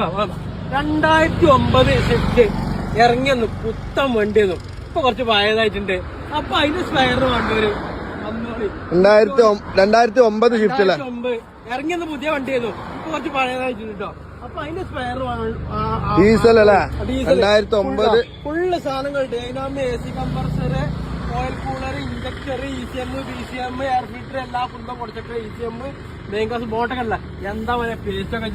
2009 shift ഇറങ്ങിയെന്നു പുത്തൻ വണ്ടിയെന്നു ഇപ്പൊ കുറച്ച് പഴയതായിട്ടുണ്ട്. അപ്പൊ അതിന്റെ സ്പെയർ വേണ്ടവര് 2009 ഷിഫ്റ്റ് അല്ലേ ഇറങ്ങിയെന്ന് പുതിയ വണ്ടിയായിരുന്നു. ഇപ്പൊ കുറച്ച് പഴയതായിട്ടുണ്ട് കേട്ടോ. അപ്പൊ അതിന്റെ സ്പെയർ ഡീസൽ അല്ലേ 2009 ഫുള്ള് സാധനങ്ങൾ ഡൈനാമി, AC compressor, oil cooler, injector, ECM, BCM, air filter, എല്ലാ കുന്തം കൊടുത്തിട്ട് ECM, മെയിൻ ഗ്ലാസ്, ബോട്ടൊക്കെ അല്ല എന്താ പറയാ പേസ്റ്റ് ഒക്കെ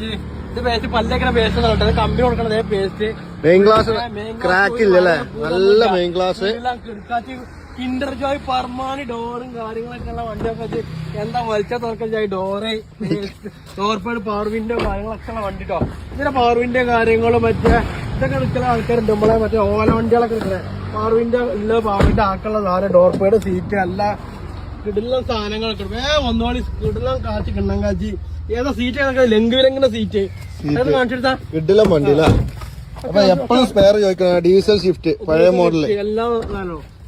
ഇത് പേസ്റ്റ് പല്ലേക്കണ പേസ്റ്റ് കേട്ടത് കമ്പനി കൊടുക്കണത് പേസ്റ്റ്. മെയിൻ ഗ്ലാസ് ക്രാക്ക് ഇല്ലല്ലേ, നല്ല മെയിൻ ഗ്ലാസ്. കിൻഡർ ജോയ് പർമാനി ഡോറും കാര്യങ്ങളൊക്കെ ഉള്ള വണ്ടിയൊക്കെ എന്താ വലിച്ച തുറക്കാൻ ഡോറ് ഡോർപേഡ് പവർ വിൻഡോ കാര്യങ്ങളൊക്കെ ഉള്ള വണ്ടി കേട്ടോ. ഇതിന്റെ പവർ വിൻഡോ കാര്യങ്ങളും മറ്റേ ഇതൊക്കെ എടുക്കുന്ന ആൾക്കാരുണ്ട്. നമ്മളെ മറ്റേ ഓല വണ്ടികളൊക്കെ എടുക്കണേ പവർ വിൻഡോ ഇല്ല, പവർ വിൻഡോ ആക്കുള്ള സാധനം, ഡോർപേഡ് സീറ്റ് അല്ല കിടിലം സാധനങ്ങളൊക്കെ ഒന്നുപാടി കിടിലം കാച്ചി കിണ്ണം കാച്ചി. ഏതാ സീറ്റ് ഏതൊക്കെ ലംഘുവിലങ്ങനെ സീറ്റ് അത് കാണിച്ചെടുത്താ കിടിലം വണ്ടിയില്ല. അപ്പൊ എപ്പോഴും സ്പെയർ ചോദിക്കണം. ഡീസൽ ഷിഫ്റ്റ് പഴയ മോഡല് എല്ലാം.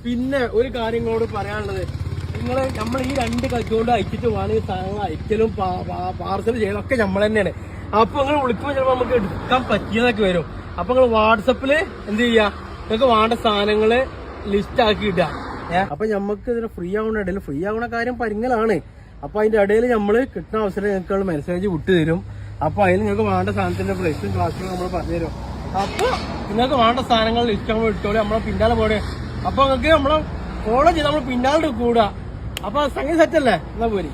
പിന്നെ ഒരു കാര്യങ്ങളോട് പറയാനുള്ളത്, നമ്മൾ ഈ 2 കച്ചുകൊണ്ട് അയച്ചിട്ട് വേണമെങ്കിൽ സാധനങ്ങൾ അയക്കലും പാർസൽ ചെയ്യലൊക്കെ നമ്മൾ തന്നെയാണ്. അപ്പൊ നിങ്ങൾ വിളിക്കുമ്പോൾ ചിലപ്പോൾ നമുക്ക് എടുക്കാൻ പറ്റിയതൊക്കെ വരും. അപ്പൊ നിങ്ങൾ വാട്സപ്പില് എന്ത് ചെയ്യാ, നിങ്ങൾക്ക് വേണ്ട സാധനങ്ങള് ലിസ്റ്റ് ആക്കി ഇടുക. അപ്പൊ നമുക്ക് ഇതിന് ഫ്രീ ആവുന്ന ഇടയിൽ ഫ്രീ ആവുന്ന കാര്യം പരിങ്ങലാണ്. അപ്പൊ അതിന്റെ ഇടയിൽ നമ്മള് കിട്ടുന്ന അവസരം നിങ്ങൾക്ക് മെസ്സേജ് വിട്ടു തരും. അപ്പൊ അതിന് നിങ്ങൾക്ക് വേണ്ട സാധനത്തിന്റെ പ്രൈസും ക്ലാസ്സും നമ്മൾ പറഞ്ഞുതരും. അപ്പൊ നിങ്ങൾക്ക് വേണ്ട സാധനങ്ങൾ ലിസ്റ്റ് നമ്മൾ ഇട്ടോളൂ, നമ്മളെ പിന്നാലെ പോടെ. അപ്പൊ നിങ്ങൾക്ക് നമ്മളെ ഫോളോ ചെയ്ത് നമ്മൾ പിന്നാലെ കൂടുക. അപ്പൊ സംഗതി സെറ്റല്ലേ, എന്നാ പോരി.